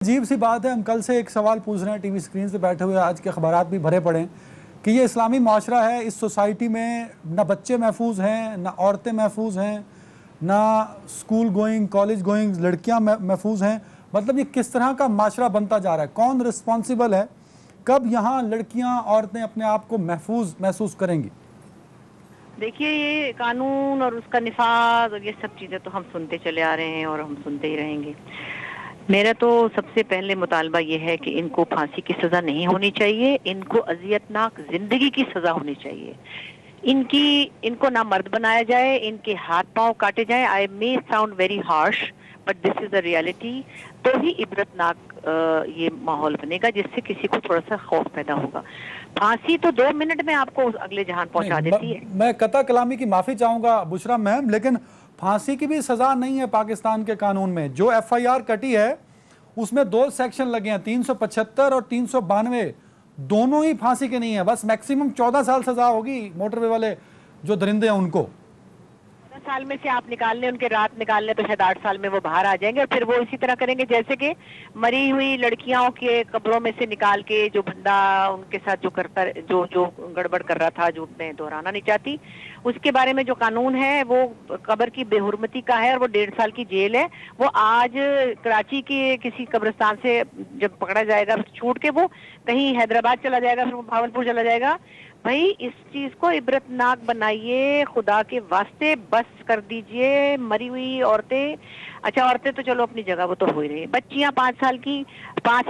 عجیب سی بات ہے، ہم کل سے ایک سوال پوچھ رہے ہیں ٹی وی سکرین سے بیٹھے ہوئے، آج کے اخبارات بھی بھرے پڑے ہیں کہ یہ اسلامی معاشرہ ہے، اس سوسائٹی میں نہ بچے محفوظ ہیں، نہ عورتیں محفوظ ہیں، نہ سکول گوئنگ کالج گوئنگ لڑکیاں محفوظ ہیں۔ مطلب یہ کس طرح کا معاشرہ بنتا جا رہا ہے؟ کون رسپانسیبل ہے؟ کب یہاں لڑکیاں عورتیں اپنے آپ کو محفوظ محسوس کریں گی؟ دیکھیے، یہ قانون اور اس کا نفاذ اور یہ سب چیزیں تو ہم سنتے چلے آ رہے ہیں اور ہم سنتے ہی رہیں گے۔ میرا تو سب سے پہلے مطالبہ یہ ہے کہ ان کو پھانسی کی سزا نہیں ہونی چاہیے، ان کو اذیتناک زندگی کی سزا ہونی چاہیے۔ ان کو نہ مرد بنایا جائے، ان کے ہاتھ پاؤں کاٹے جائیں۔ I may sound very harsh but this is a reality. تو ہی عبرتناک یہ ماحول بنے گا جس سے کسی کو تھوڑا سا خوف پیدا ہوگا۔ پھانسی تو 2 منٹ میں آپ کو اگلے جہان پہنچا دیتی ہے۔ میں قطع کلامی کی معافی چاہوں گا بشرا میم، لیکن پھانسی کی بھی سزا نہیں ہے پاکستان کے قانون میں۔ جو ایف آئی آر کٹی ہے اس میں 2 سیکشن لگے ہیں، 375 اور 392، دونوں ہی پھانسی کے نہیں ہیں۔ بس میکسیمم 14 سال سزا ہوگی موٹر وے والے جو درندے ہیں ان کو۔ 14 سال میں سے آپ نکال لیں، ان کے رات نکال لیں تو شاید 8 سال میں وہ باہر آ جائیں گے، اور پھر وہ اسی طرح کریں گے جیسے کہ مری ہوئی لڑکیاں کے قبروں میں سے نکال کے جو بندہ ان کے ساتھ جو گڑبڑ کر رہا تھا، جھوٹ میں دہرانا نہیں چاہتی، اس کے بارے میں جو قانون ہے وہ قبر کی بے حرمتی کا ہے اور وہ 1.5 سال کی جیل ہے۔ وہ آج کراچی کے کسی قبرستان سے جب پکڑا جائے گا چھوٹ کے، وہ کہیں حیدرآباد چلا جائے گا، پھر وہ بھاولپور چلا جائے گا۔ بھائی اس چیز کو عبرتناک بنائیے، خدا کے واسطے بس کر دیجئے۔ مری ہوئی عورتیں، اچھا عورتیں تو چلو اپنی جگہ وہ تو ہو ہی رہی ہیں، بچیاں 5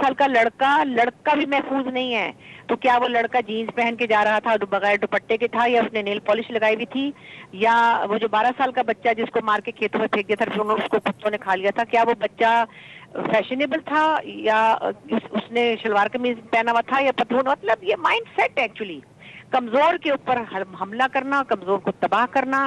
سال کا لڑکا بھی محفوظ نہیں ہے۔ تو کیا وہ لڑکا جینز پہن کے جا رہا تھا بغیر دوپٹے کے تھا، یا اس نے نیل پالش لگائی ہوئی تھی، یا وہ جو 12 سال کا بچہ جس کو مار کے کھیتوں میں پھینک دیا تھا پھر اس کو کتوں نے کھا لیا تھا، کیا وہ بچہ فیشنیبل تھا، یا اس نے شلوار قمیض پہنا ہوا تھا یا پتلون؟ مطلب یہ مائنڈ سیٹ ایکچولی کمزور کے اوپر حملہ کرنا، کمزور کو تباہ کرنا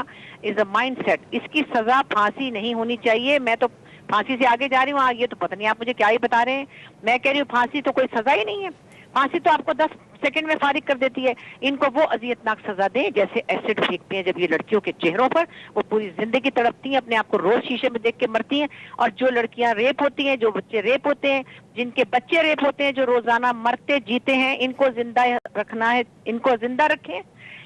از اے مائنڈ سیٹ۔ اس کی سزا پھانسی نہیں ہونی چاہیے۔ میں تو پھانسی سے آگے جا رہی ہوں، یہ تو پتہ نہیں آپ مجھے کیا ہی بتا رہے ہیں۔ میں کہہ رہی ہوں پھانسی تو کوئی سزا ہی نہیں ہے، پھانسی تو آپ کو 10 سیکنڈ میں فارغ کر دیتی ہے۔ ان کو وہ اذیتناک سزا دیں جیسے ایسڈ پھینکتے ہیں جب یہ لڑکیوں کے چہروں پر، وہ پوری زندگی تڑپتی ہیں، اپنے آپ کو روز شیشے میں دیکھ کے مرتی ہیں۔ اور جو لڑکیاں ریپ ہوتی ہیں، جو بچے ریپ ہوتے ہیں، جن کے بچے ریپ ہوتے ہیں، جو روزانہ مرتے جیتے ہیں، ان کو زندہ رکھنا ہے، ان کو زندہ رکھیں،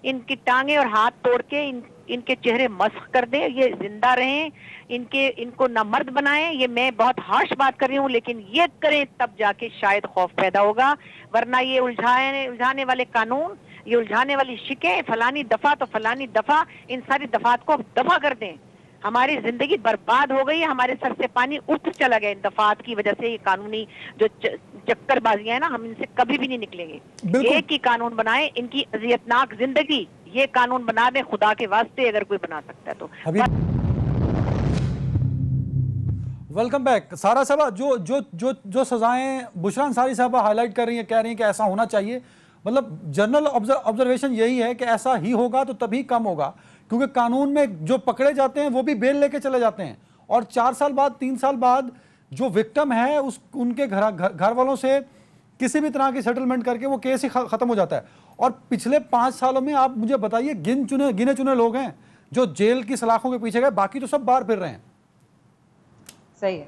ان کی ٹانگیں اور ہاتھ توڑ کے ان کے چہرے مسخ کر دیں، یہ زندہ رہیں، ان کو نہ مرد بنائیں۔ یہ میں بہت ہارش بات کر رہی ہوں، لیکن یہ کریں تب جا کے شاید خوف پیدا ہوگا، ورنہ یہ الجھانے والے قانون، یہ الجھانے والی شکیں، فلانی دفعہ تو فلانی دفعہ، ان ساری دفعات کو دفع کر دیں۔ ہماری زندگی برباد ہو گئی، ہمارے سر سے پانی اٹھ چلا گیا ان دفعات کی وجہ سے۔ یہ قانونی جو چکر بازیاں ہیں نا، ہم ان سے کبھی بھی نہیں نکلیں گے۔ بالکل ایک ہی قانون بنائیں، ان کی اذیتناک زندگی، یہ قانون بنا دیں خدا کے واسطے، اگر کوئی بنا سکتا ہے تو۔ ویلکم بیک سارا صاحبہ۔ جو سزائیں بشرا انصاری صاحبہ ہائی لائٹ کر رہی ہیں، کہہ رہی ہیں کہ ایسا ہونا چاہیے، مطلب جنرل آبزرویشن یہی ہے کہ ایسا ہی ہوگا تو تبھی کم ہوگا، کیونکہ قانون میں جو پکڑے جاتے ہیں وہ بھی بیل لے کے چلے جاتے ہیں، اور 4 سال بعد 3 سال بعد جو وکٹم ہے ان کے گھر والوں سے کسی بھی طرح کی سیٹلمنٹ کر کے وہ کیس ہی ختم ہو جاتا ہے۔ اور پچھلے 5 سالوں میں آپ مجھے بتائیے گنے چنے لوگ ہیں جو جیل کی سلاخوں کے پیچھے گئے، باقی تو سب باہر پھر رہے ہیں۔ صحیح ہے۔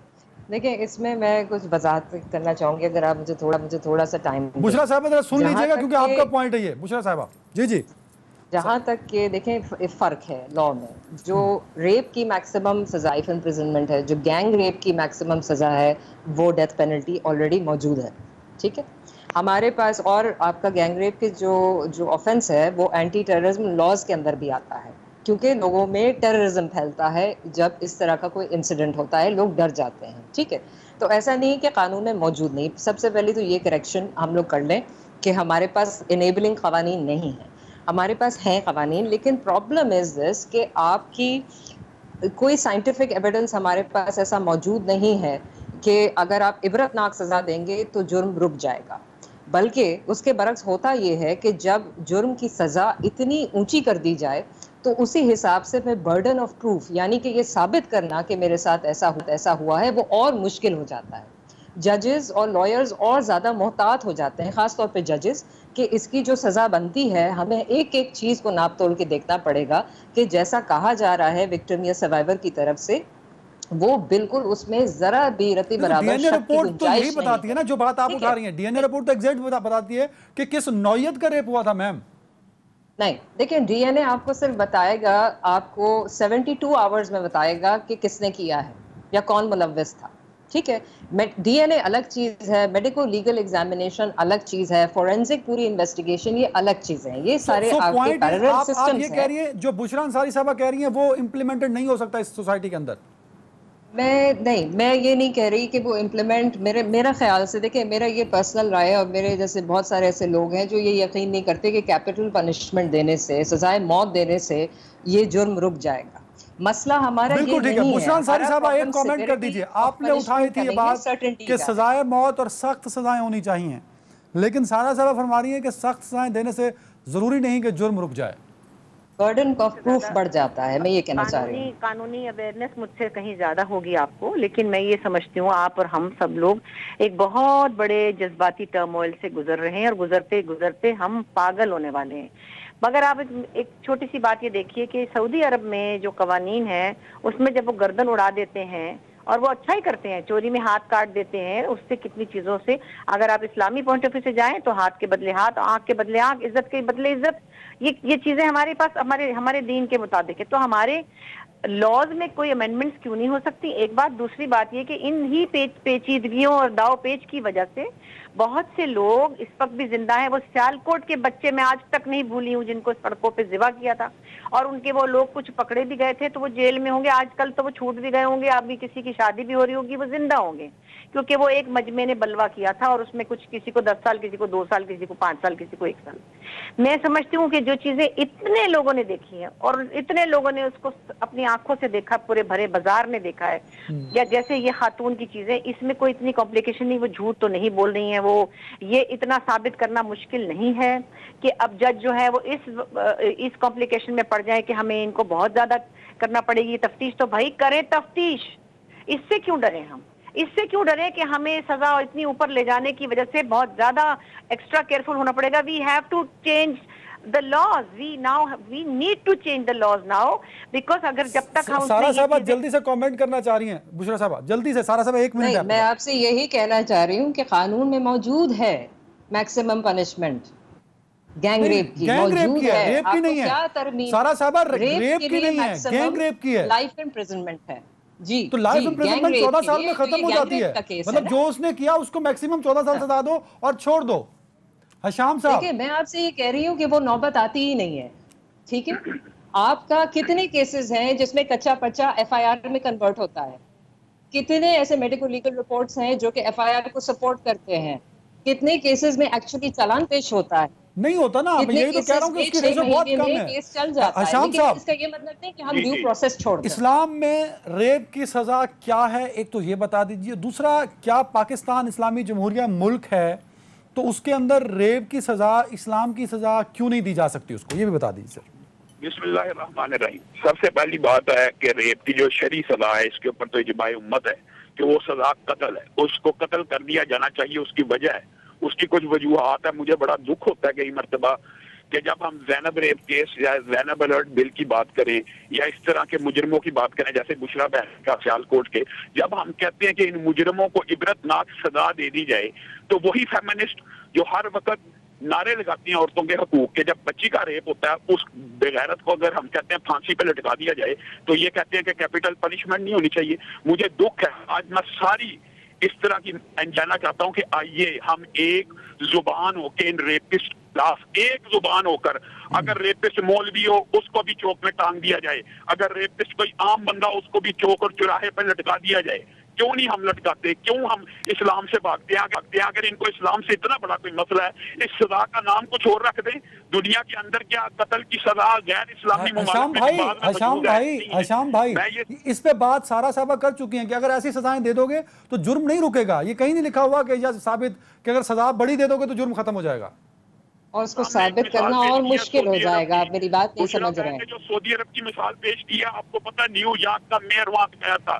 دیکھیں اس میں کچھ وضاحت کرنا چاہوں گی، اگر آپ مجھے تھوڑا سا ٹائم دیں۔ بشرا صاحبہ ذرا سن لیجیے گا کیونکہ آپ کا پوائنٹ ہے یہ، بشرا صاحبہ۔ جی جہاں تک کہ دیکھیں فرق ہے لا میں، جو ریپ کی میکسیمم سزا لائف امپریزنمنٹ ہے، جو گینگ ریپ کی میکسیمم سزا ہے وہ ڈیتھ پینلٹی آلریڈی موجود ہے، ٹھیک ہے ہمارے پاس۔ اور آپ کا گینگ ریپ کے جو آفینس ہے وہ اینٹی ٹیررزم لاز کے اندر بھی آتا ہے، کیونکہ لوگوں میں ٹیررزم پھیلتا ہے جب اس طرح کا کوئی انسیڈنٹ ہوتا ہے، لوگ ڈر جاتے ہیں، ٹھیک ہے۔ تو ایسا نہیں کہ قانون میں موجود نہیں۔ سب سے پہلے تو یہ کریکشن ہم لوگ کر لیں کہ ہمارے پاس انیبلنگ قوانین نہیں ہیں، ہمارے پاس ہیں قوانین، لیکن پرابلم از دس کہ آپ کی کوئی سائنٹیفک ایویڈنس ہمارے پاس ایسا موجود نہیں ہے کہ اگر آپ عبرتناک سزا دیں گے تو جرم رک جائے گا، بلکہ اس کے برعکس ہوتا یہ ہے کہ جب جرم کی سزا اتنی اونچی کر دی جائے تو اسی حساب سے پھر برڈن آف پروف، یعنی کہ یہ ثابت کرنا کہ میرے ساتھ ایسا ہوا ہے، وہ اور مشکل ہو جاتا ہے۔ ججز اور لائرز اور زیادہ محتاط ہو جاتے ہیں، خاص طور پہ ججز، کہ اس کی جو سزا بنتی ہے ہمیں ایک ایک چیز کو ناپ تول کے دیکھنا پڑے گا کہ جیسا کہا جا رہا ہے وکٹم یا سروائیور کی طرف سے وہ بالکل اس میں ذرا بھی رتی ڈی برابر این اے شک کی رپورٹ تو یہی گنجائش نہیں بتاتی ہے نا جو بات آپ ٹھیک اٹھا رہی ہیں. ڈی این اے رپورٹ تو ایگزیکٹ بتاتی ہے کہ کس نوعیت کا ریپ ہوا تھا میم. نہیں دیکھیں ڈی این اے آپ کو صرف بتائے گا، آپ کو 72 آورز میں بتائے گا کہ کس نے کیا ہے یا کون ملوث تھا. ٹھیک ہے، ڈی این اے الگ چیز ہے، میڈیکو لیگل ایگزامینیشن الگ چیز ہے، فورینزک پوری انویسٹیگیشن یہ الگ چیزیں ہیں. یہ سارے سو آپ کے پوائنٹ پیرلل آپ یہ سسٹمز کہہ ہیں. رہی ہیں جو بشرا انصاری صاحبہ کہہ رہی ہیں وہ امپلیمنٹڈ نہیں ہو سکتا اس سوسائٹی کے اندر. میں یہ نہیں کہہ رہی کہ وہ امپلیمنٹ، میرا خیال سے دیکھیں، میرا یہ پرسنل رائے ہے اور میرے جیسے بہت سارے ایسے لوگ ہیں جو یہ یقین نہیں کرتے کہ کیپٹل پنشمنٹ دینے سے، سزائے موت دینے سے یہ جرم رک جائے گا. مسئلہ ہمارا یہ بالکل ٹھیک ہے. نہیں ہے. بشرا انصاری ہمارا صاحبہ ایک پرابلم کامنٹ کر سیویرٹی دیجئے. آف آپ نے اٹھائی پنشمنٹ کا تھی یہ نہیں ہے، بات سرٹنٹی کہ کا ہے. سزائے موت اور سخت سزائیں ہونی چاہیے، لیکن سارا صاحبہ فرما رہی ہیں کہ سخت سزائیں دینے سے ضروری نہیں کہ جرم رک جائے. برڈن آف پروف بڑھ جاتا ہے، میں یہ کہنا چاہ رہی ہوں. قانونی اویئرنیس مجھ سے کہیں زیادہ ہوگی آپ کو، لیکن میں یہ سمجھتی ہوں آپ اور ہم سب لوگ ایک بہت بڑے جذباتی ٹرموئل سے گزر رہے ہیں، اور گزرتے گزرتے ہم پاگل ہونے والے ہیں. مگر آپ ایک چھوٹی سی بات یہ دیکھیے کہ سعودی عرب میں جو قوانین ہیں اس میں جب وہ گردن اڑا دیتے ہیں، اور وہ اچھا ہی کرتے ہیں، چوری میں ہاتھ کاٹ دیتے ہیں، اس سے کتنی چیزوں سے اگر آپ اسلامی پوائنٹ آف ویو سے جائیں تو ہاتھ کے بدلے ہاتھ، آنکھ کے بدلے آنکھ، عزت کے بدلے عزت، یہ چیزیں ہمارے پاس ہمارے دین کے مطابق ہے. تو ہمارے لاز میں کوئی امینڈمنٹس کیوں نہیں ہو سکتی؟ ایک بات. دوسری بات یہ کہ ان ہی پیچیدگیوں اور داؤ پیچ کی وجہ سے بہت سے لوگ اس وقت بھی زندہ ہیں. وہ سیالکوٹ کے بچے میں آج تک نہیں بھولی ہوں جن کو سڑکوں پہ ذبح کیا تھا، اور ان کے وہ لوگ کچھ پکڑے بھی گئے تھے تو وہ جیل میں ہوں گے. آج کل تو وہ چھوٹ بھی گئے ہوں گے، ابھی کسی کی شادی بھی ہو رہی ہوگی، وہ زندہ ہوں گے کیونکہ وہ ایک مجمع نے بلوا کیا تھا، اور اس میں کچھ کسی کو 10 سال، کسی کو 2 سال، کسی کو 5 سال، کسی کو 1 سال. میں سمجھتی ہوں کہ جو چیزیں اتنے لوگوں نے دیکھی ہیں اور اتنے لوگوں نے اس کو اپنی آنکھوں سے دیکھا، پورے بھرے بازار میں دیکھا ہے، یا جیسے یہ خاتون کی چیزیں، اس میں کوئی اتنی کمپلیکیشن نہیں. وہ جھوٹ تو نہیں بول رہی ہیں، وہ یہ اتنا ثابت کرنا مشکل نہیں ہے کہ اب جج جو ہے وہ اس کمپلیکیشن میں پڑ جائے کہ ہمیں ان کو بہت زیادہ کرنا پڑے گی تفتیش. تو بھائی کریں تفتیش، اس سے کیوں ڈریں ہم؟ اس سے کیوں ڈریں کہ ہمیں سزا اتنی اوپر لے جانے کی وجہ سے بہت زیادہ ایکسٹرا کیئرفل ہونا پڑے گا. We have to change the laws. We need to change the laws now, because اگر جب تک ہم اس میں سارا یہ صاحبہ چیزیں جلدی سے کامنٹ کرنا چاہ رہی ہیں. بشرا صاحبہ جلدی سے. سارا صاحبہ 1 منٹ ہے نہیں، آپ کے میں پاس. آپ سے یہی کہنا چاہ رہی ہوں کہ قانون میں موجود ہے میکسیمم پنشمنٹ گینگ نہیں ریپ کی، گینگ ریپ موجود کی ہے، ہے. ریپ کی آپ کو نہیں ہے کیا ترمیم؟ سارا صاحبہ. ریپ ریپ کے کی لیے نہیں ہے، گینگ میکسیمم ریپ کی ہے. لائف امپریزنمنٹ ہے. جی تو لائف جی، گینگ امپریزنمنٹ ریپ 14 کے سال میں لیے، تو ختم یہ ہو گینگ جاتی ہے. ریپ کا کیس ہے مطلب نا. جو اس نے کیا اس کو میکسیمم 14 سال سزا دو اور چھوڑ دو. حشام صاحب دیکھیں، میں آپ سے یہ کہہ رہی ہوں کہ وہ نوبت آتی ہی نہیں ہے. ٹھیک ہے، آپ کا کتنے کیسز ہیں جس میں کچا پچا ایف آئی آر میں کنورٹ ہوتا ہے؟ کتنے ایسے میڈیکو لیگل رپورٹس ہیں جو کہ ایف آئی آر کو سپورٹ کرتے ہیں؟ کتنے کیسز میں ایکچولی چالان پیش ہوتا ہے؟ نہیں ہوتا نا. میں کتنے یہی تو کہہ رہا ہوں کیسز کہ اس میں کی 6 ریشو بہت مہینے کم میں ہے. کیس چل جاتا ہے، حشام لیکن صاحب اس کا یہ مطلب نہیں کہ ہم ڈیو پروسیس چھوڑ دیں. اسلام میں ریپ کی سزا کیا ہے ایک تو یہ بتا دیجئے. دوسرا کیا پاکستان اسلامی جمہوریہ ملک ہے تو اس کے اندر ریپ کی سزا اسلام کی سزا کیوں نہیں دی جا سکتی؟ اس کو یہ بھی بتا دیجئے سر. بسم اللہ الرحمن الرحیم. سب سے پہلی بات ہے کہ ریپ کی جو شرعی سزا ہے اس کے اوپر تو اجماع امت ہے کہ وہ سزا قتل ہے. اس کو قتل کر دیا جانا چاہیے. اس کی وجہ ہے، اس کی کچھ وجوہات ہیں. مجھے بڑا دکھ ہوتا ہے کئی مرتبہ کہ جب ہم زینب ریپ کیس یا زینب الرٹ بل کی بات کریں یا اس طرح کے مجرموں کی بات کریں جیسے بشرا بہن کا سیالکوٹ کے، جب ہم کہتے ہیں کہ ان مجرموں کو عبرتناک سزا دے دی جائے، تو وہی فیمنسٹ جو ہر وقت نعرے لگاتی ہیں عورتوں کے حقوق کے، جب بچی کا ریپ ہوتا ہے اس بغیرت کو اگر ہم کہتے ہیں پھانسی پہ لٹکا دیا جائے تو یہ کہتے ہیں کہ کیپٹل پنشمنٹ نہیں ہونی چاہیے. مجھے دکھ ہے آج میں ساری اس طرح کی جانا چاہتا ہوں کہ آئیے ہم ایک زبان ہو کے ان ریپسٹ خلاف، ایک زبان ہو کر، اگر ریپسٹ مولوی ہو اس کو بھی چوک میں ٹانگ دیا جائے، اگر ریپسٹ کوئی عام بندہ اس کو بھی چوک اور چوراہے پہ لٹکا دیا جائے. کیوں نہیں ہم لٹکاتے؟ کیوں ہم اسلام سے بھاگتے ہیں؟ اگر ان کو اسلام سے اتنا بڑا کوئی مسئلہ ہے، اس سزا کا نام کچھ اور رکھ دیں. دنیا کے اندر کیا قتل کی سزا غیر اسلامی حشام ممالک میں بھائی بعض میں موجود ہے؟ حشام بھائی میں یہ اس پہ بات سارا صاحبہ کر چکی ہیں کہ اگر ایسی سزائیں دے دو گے تو جرم نہیں رکے گا. یہ کہیں نہیں لکھا ہوا کہ یا ثابت کہ اگر سزا بڑی دے دو گے تو جرم ختم ہو جائے گا. اور اس کو ہم نے ایک ثابت مثال کرنا پیش اور کی ہے مشکل ہو سعودی جائے عرب گا. کی. آپ میری بات نہیں بشرا سمجھ رہے بہن ہیں. نے جو سعودی عرب کی مثال پیش کی ہے، آپ کو پتہ نیو یارک کا میئر وہاں گیا تھا